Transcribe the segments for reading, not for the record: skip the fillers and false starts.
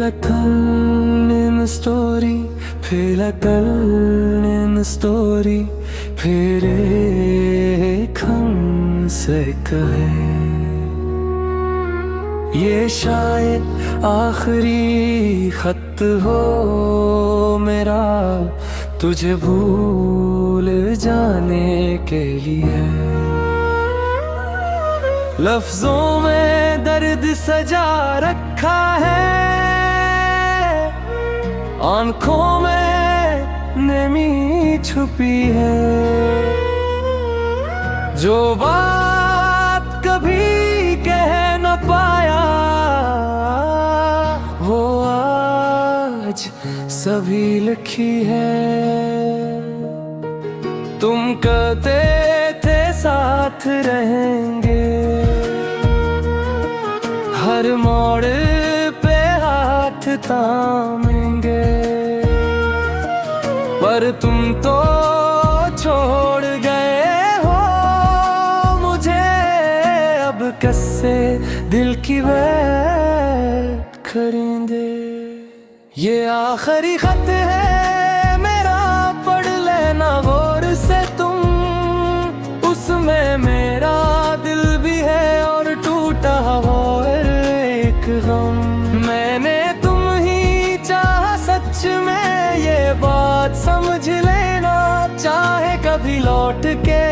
a turning story, feel a turning story, फिर एक हमसे कहे ये शायद आखिरी खत हो मेरा तुझे भूल जाने के लिए। लफ्जों में दर्द सजा रखा है, आंखों में नमी छुपी है, जो बात कभी कह न पाया वो आज सभी लिखी है। तुम कहते थे साथ रहेंगे, हर मोड़ पे हाथ थामेंगे, पर तुम तो छोड़ गए हो मुझे। अब कैसे दिल की बात करेंगे। ये आखिरी खत है मेरा, पढ़ लेना गौर से तुम, उसमें मेरा दिल भी है और टूटा हुआ एक गम। मैंने तुम ही चाहा सच में, ये बात समझ लेना, चाहे कभी लौट के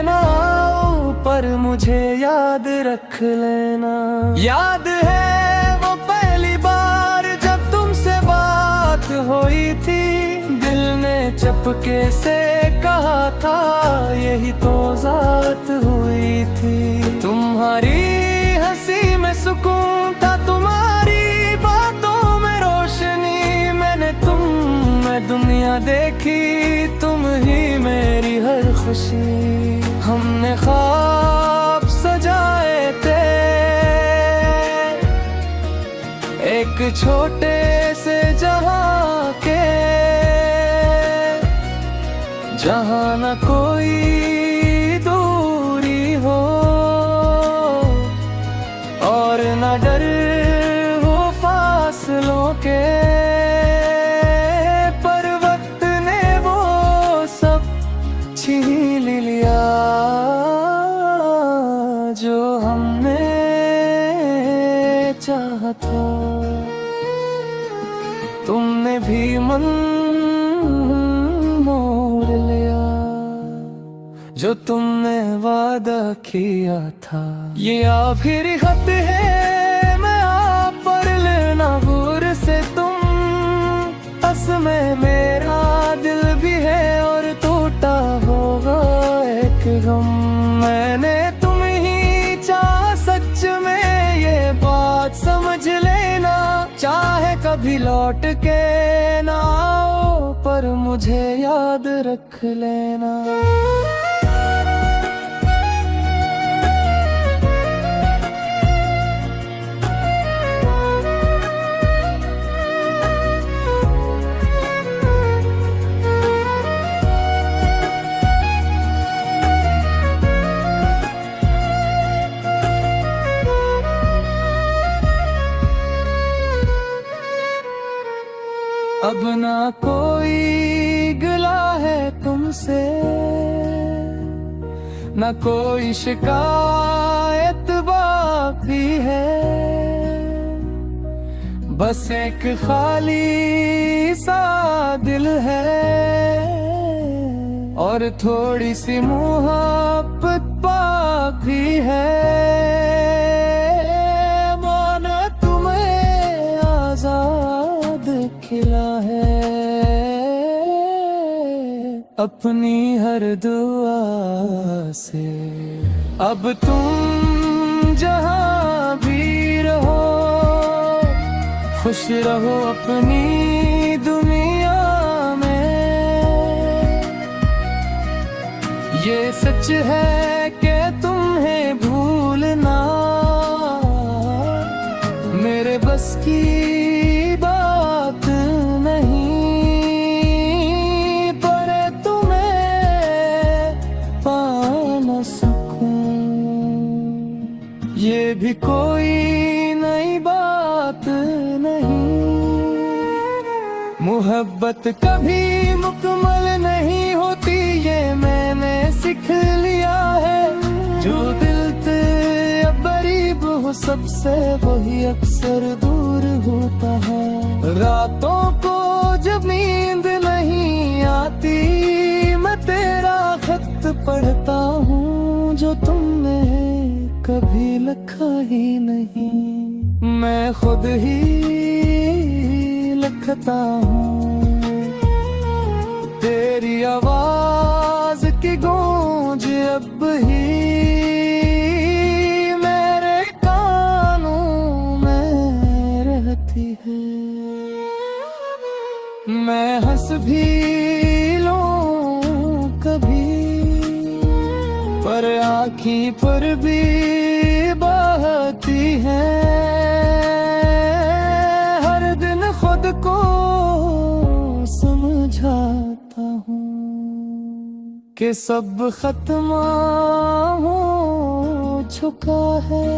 ना आओ पर मुझे याद रख लेना। याद है वो पहली बार जब तुमसे बात हुई थी, दिल ने चपके से कहा था यही तो ज़ात हुई थी। तुम्हारी हंसी में सुकून था, तुम्हारी बातों में रोशनी, मैंने तुम में दुनिया देखी, तुम ही मेरी हर खुशी। हमने ख्वाब सजाए थे एक छोटे से जहां के, जहां न कोई दूरी हो और न डर हो फासलों के, पर वक्त ने वो सब छीन लिया जो हमने चाहा था। तुमने भी मन मोड़ लिया जो तुमने वादा किया था। ये आखिरी खत है मैं आप पढ़ लेना गौर से तुम, बस में मेरा दिल भी है और टूटा होगा एक गम। मैंने तुम ही चाहा सच में, ये बात समझ लेना, चाहे कभी लौट के ना आओ पर मुझे याद रख लेना। अब ना कोई गिला है तुमसे, ना कोई शिकायत बाकी है, बस एक खाली सा दिल है और थोड़ी सी मोहब्बत बाकी है। माना तुम्हें आजाद खिला है अपनी हर दुआ से। अब तुम जहां भी रहो, खुश रहो अपनी दुनिया में। ये सच है कि तुम्हें भूलना मेरे बस की बात नहीं, पर तुम्हें पा न सकूं ये भी कोई नई बात नहीं। मोहब्बत कभी मुकम्मल नहीं होती, ये मैंने सीख लिया है। जो दिल से करीब हो सबसे, वही अक्सर दूर होता है। रातों को जब नींद नहीं आती, मैं तेरा खत पढ़ता हूँ जो तुमने कभी लिखा ही नहीं। मैं खुद ही लिखता हूँ तेरी आवाज की गूंज अब ही मेरे कानों में रहती है। मैं हंस भी लूं कभी, पर आँखी पर भी बहती है। हर दिन खुद को समझाता हूँ कि सब खत्म हो चुका है,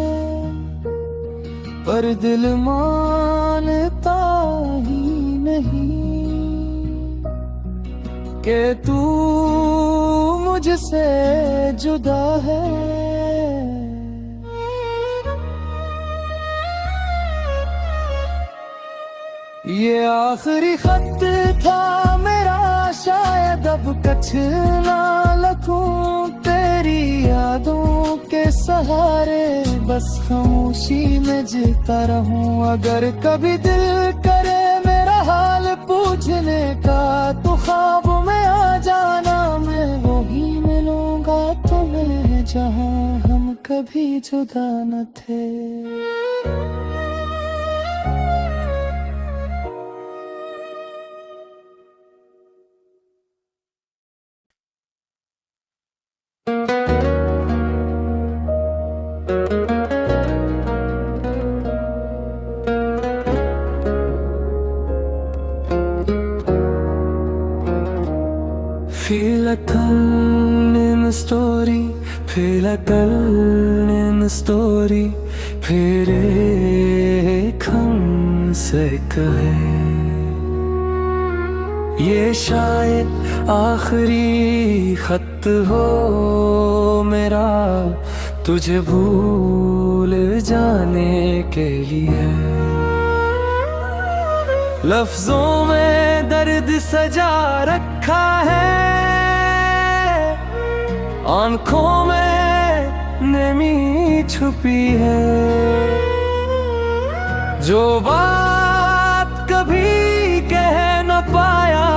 पर दिल मानता ही नहीं कि तू मुझसे जुदा है। ये आखिरी खत था मेरा, शायद अब कुछ ना लिखूं तेरी यादों के सहारे, बस खामोशी में जीता रहूं। अगर कभी दिल करे मेरा हाल पूछने का, तो ख्वाब में आ जाना, मैं वही मिलूंगा तुम्हें जहां हम कभी जुदा न थे। Feel a turn in the story, feel a turn in the story, फिर एक हमसे कहे ये शायद आखिरी खत हो मेरा, तुझे भूल जाने के लिए। लफ्जों में दर्द सजा रखा है, आंखों में नमी छुपी है। जो बात कभी कह न पाया,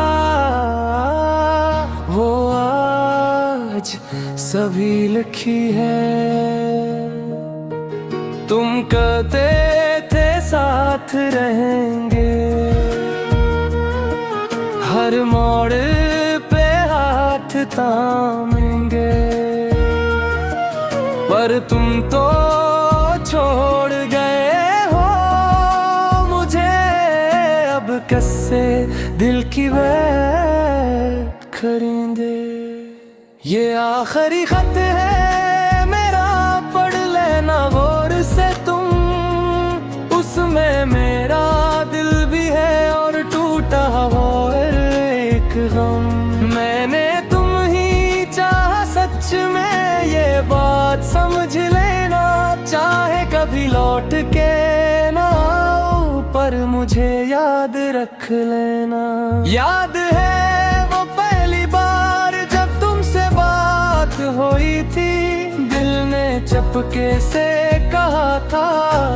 वो आज सभी लिखी है। तुम कहते थे साथ रहेंगे, हर मोड़ पे हाथ थामेंगे, पर तुम तो छोड़ गए हो मुझे। अब कैसे दिल की बैठ खरीदे। ये आखिरी खत है मेरा, पढ़ लेना गौर से तुम। उसमें मेरा दिल भी है और टूटा हुआ एक गम। मैंने तुम ही चाहा सच में, ये बात समझ लेना। चाहे कभी लौट के ना आओ, पर मुझे याद रख लेना। याद है वो पहली बार जब तुमसे बात हुई थी, दिल ने चपके से कहा था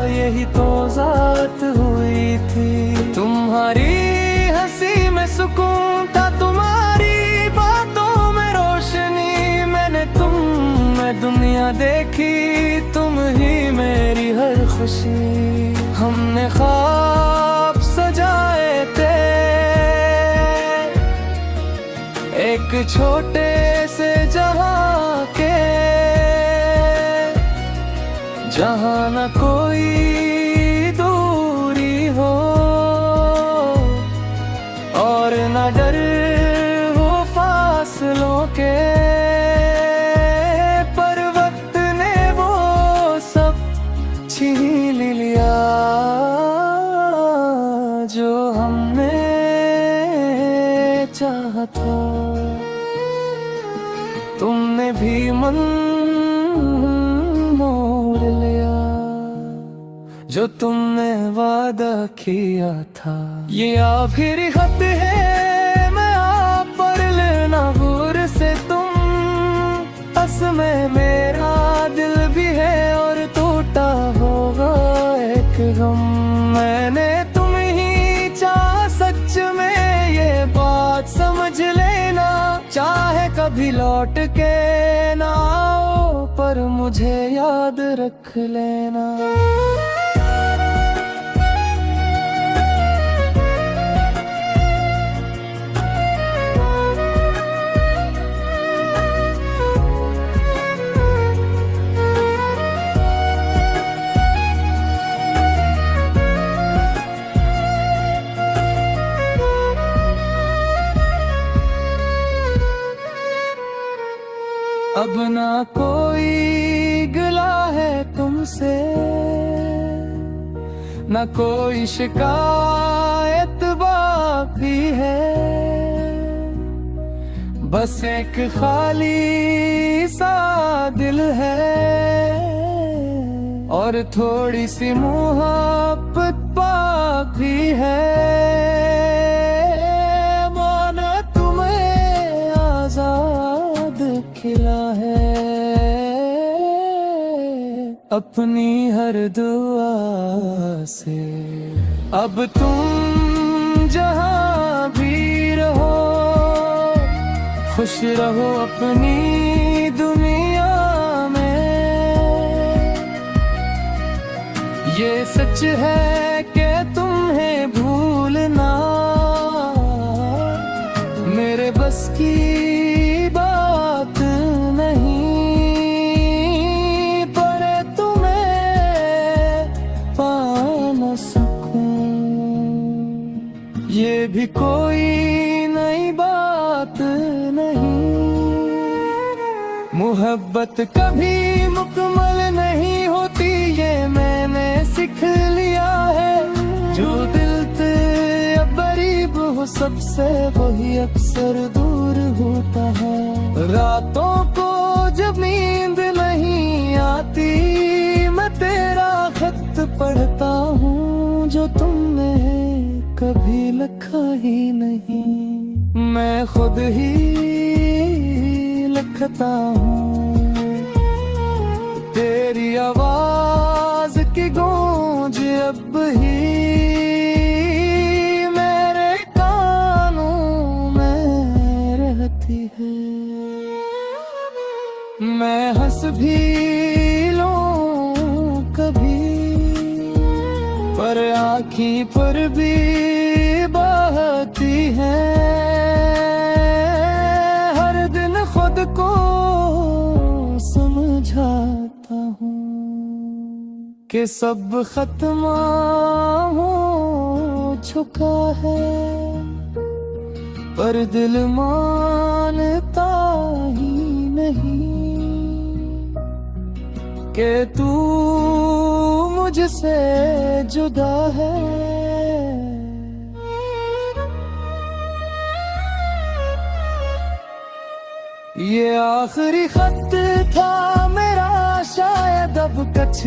यही तो ज़ात हुई थी। तुम्हारी हंसी में सुकून था, तुम्हारी बातों में रोशनी। मैंने तुम में दुनिया देखी, तुम ही मेरी हर खुशी। हमने ख्वाब सजाए थे एक छोटे से जहां के, जहां न कोई दूरी हो और न डर हो फासलों के। पर वक्त ने वो सब छीन लिया जो हमने चाहा था। तुमने भी मन मोड़ लिया, जो तुमने वादा किया था। ये आखिरी खत है मैं आप पर लेना गुर से तुम। बस में मेरा दिल भी है और टूटा होगा एक गम। मैंने तुम ही चाहा सच में, ये बात समझ लेना। चाहे कभी लौट के ना आओ, पर मुझे याद रख लेना। अब ना कोई गिला है तुमसे, ना कोई शिकायत बाकी है। बस एक खाली सा दिल है और थोड़ी सी मोहब्बत बाकी है। खिला है अपनी हर दुआ से। अब तुम जहां भी रहो, खुश रहो अपनी दुनिया में। ये सच है कि तुम्हें भूलना मेरे बस की ये भी कोई नई बात नहीं। मोहब्बत कभी मुकम्मल नहीं होती, ये मैंने सीख लिया है। जो दिल से करीब हो सबसे, वही अक्सर दूर होता है। रातों को जब नींद नहीं आती, मैं तेरा खत पढ़ता हूँ जो तुमने कभी लिखा ही नहीं। मैं खुद ही लिखता हूँ तेरी आवाज की गूंज अब ही मेरे कानों में रहती है। मैं हंस भी लूं कभी, पर आँखी पर भी बहती है। हर दिन खुद को समझाता हूँ कि सब खत्म हो चुका है, पर दिल मानता ही नहीं कि तू मुझसे जुदा है। ये आखिरी खत था मेरा, शायद अब कुछ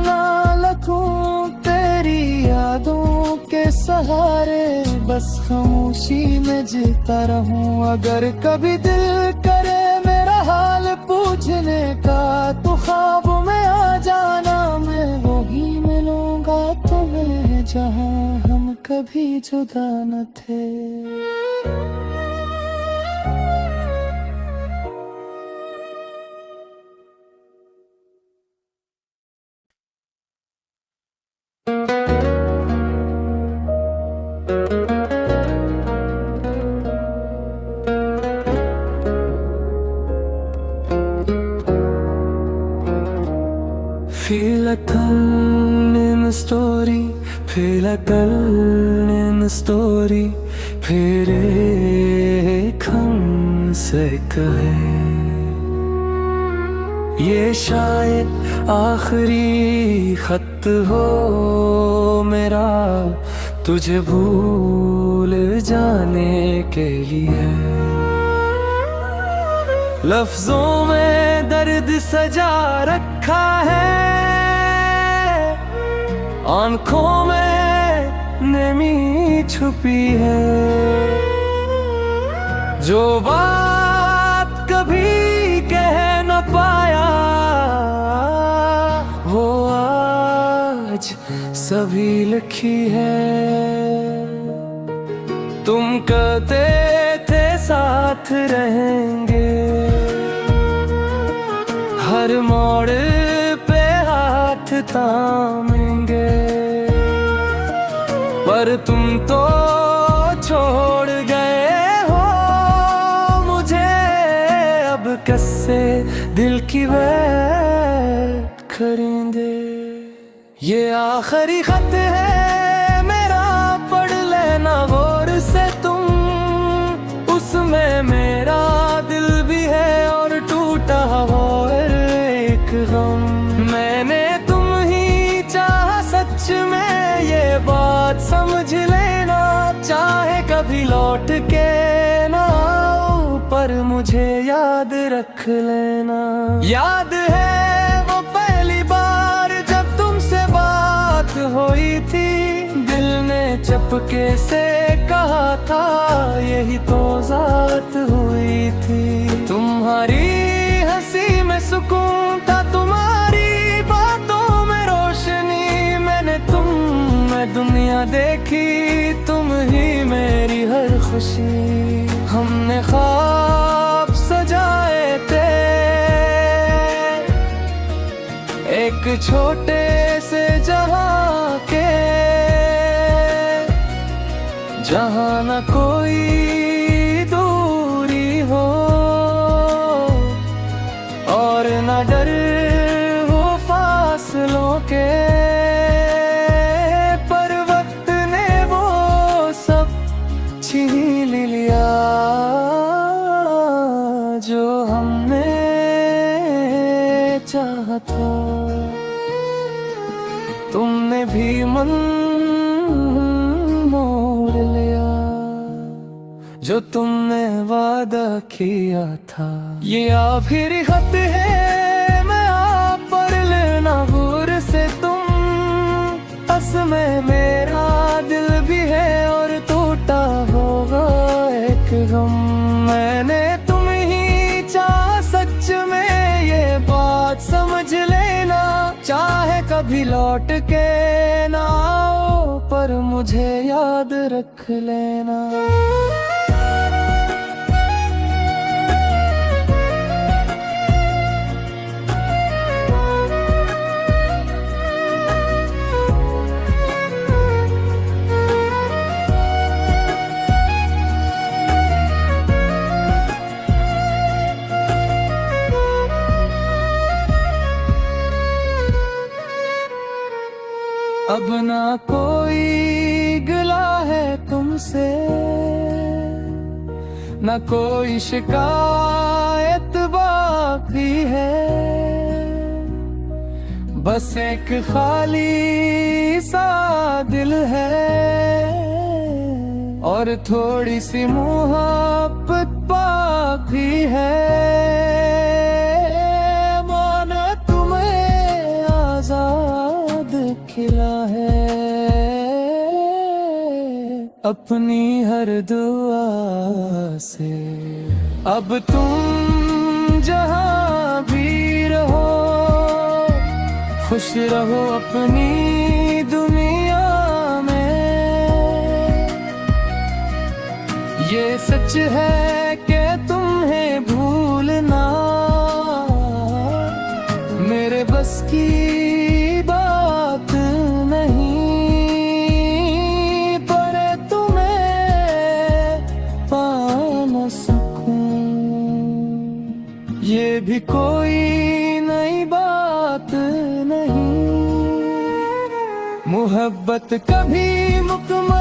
ना लिखूं तेरी यादों के सहारे। बस खामोशी में जीता रहूं। अगर कभी दिल करे मेरा हाल पूछने का, तो ख्वाब में आ जाना, मैं वही मिलूंगा तुम्हें जहां हम कभी जुदा न थे। Feel like telling a story, feel like telling a story, फिर एक हमसे कहे। ये शायद आखिरी खत हो मेरा, तुझे भूल जाने के लिए। लफ्जों में दर्द सजा रखा है, आंखों में नमी छुपी है। जो बात कभी कह न पाया वो आज सभी लिखी है। तुम कहते थे साथ रहेंगे, हर मोड़ पे हाथ थामेंगे, पर तुम तो छोड़ गए हो मुझे। अब कैसे दिल की बैठ खरीदे। ये आखिरी खत है मेरा, पढ़ लेना गौर से तुम। उसमें मेरा दिल भी है और टूटा हुआ एक गम। मैंने तुम ही चाहा सच में, ये बात समझ लेना। चाहे कभी लौट के ना आओ, पर मुझे याद रख लेना। याद है वो पहली बार जब तुमसे बात हुई थी, दिल ने चपके से कहा था यही तो ज़ात हुई थी। तुम्हारी हंसी में सुकून था, तुम्हारी बातों में रोशनी। मैंने तुम में दुनिया देखी, तुम ही मेरी हर खुशी। हमने ख्वाब सजाए थे एक छोटे से जहां के, जहां न कोई दूरी हो और न डर हो फासलों के। पर वक्त ने वो सब छीन लिया जो हमने चाहा था। तुमने भी मन मोड़ लिया जो तुमने वादा किया था। ये आखिरी खत है मैं आप पर लेना गुर से तुम। बस में मेरा दिल भी है और टूटा होगा एक गम। मैंने तुम ही चाहा सच में, ये बात समझ लेना। चाहे कभी लौट के ना आओ, पर मुझे याद रख लेना। अब ना कोई गिला है तुमसे, ना कोई शिकायत बाकी है। बस एक खाली सा दिल है और थोड़ी सी मोहब्बत बाकी है। माना तुम्हें आजाद खिला है, अपनी हर दुआ से। अब तुम जहां भी रहो, खुश रहो अपनी दुनिया में। ये सच है कि तुम्हें भूलना मेरे बस की बात नहीं। पर तुम्हें पा न सकूं ये भी कोई नई बात नहीं। मोहब्बत कभी मुकम्मल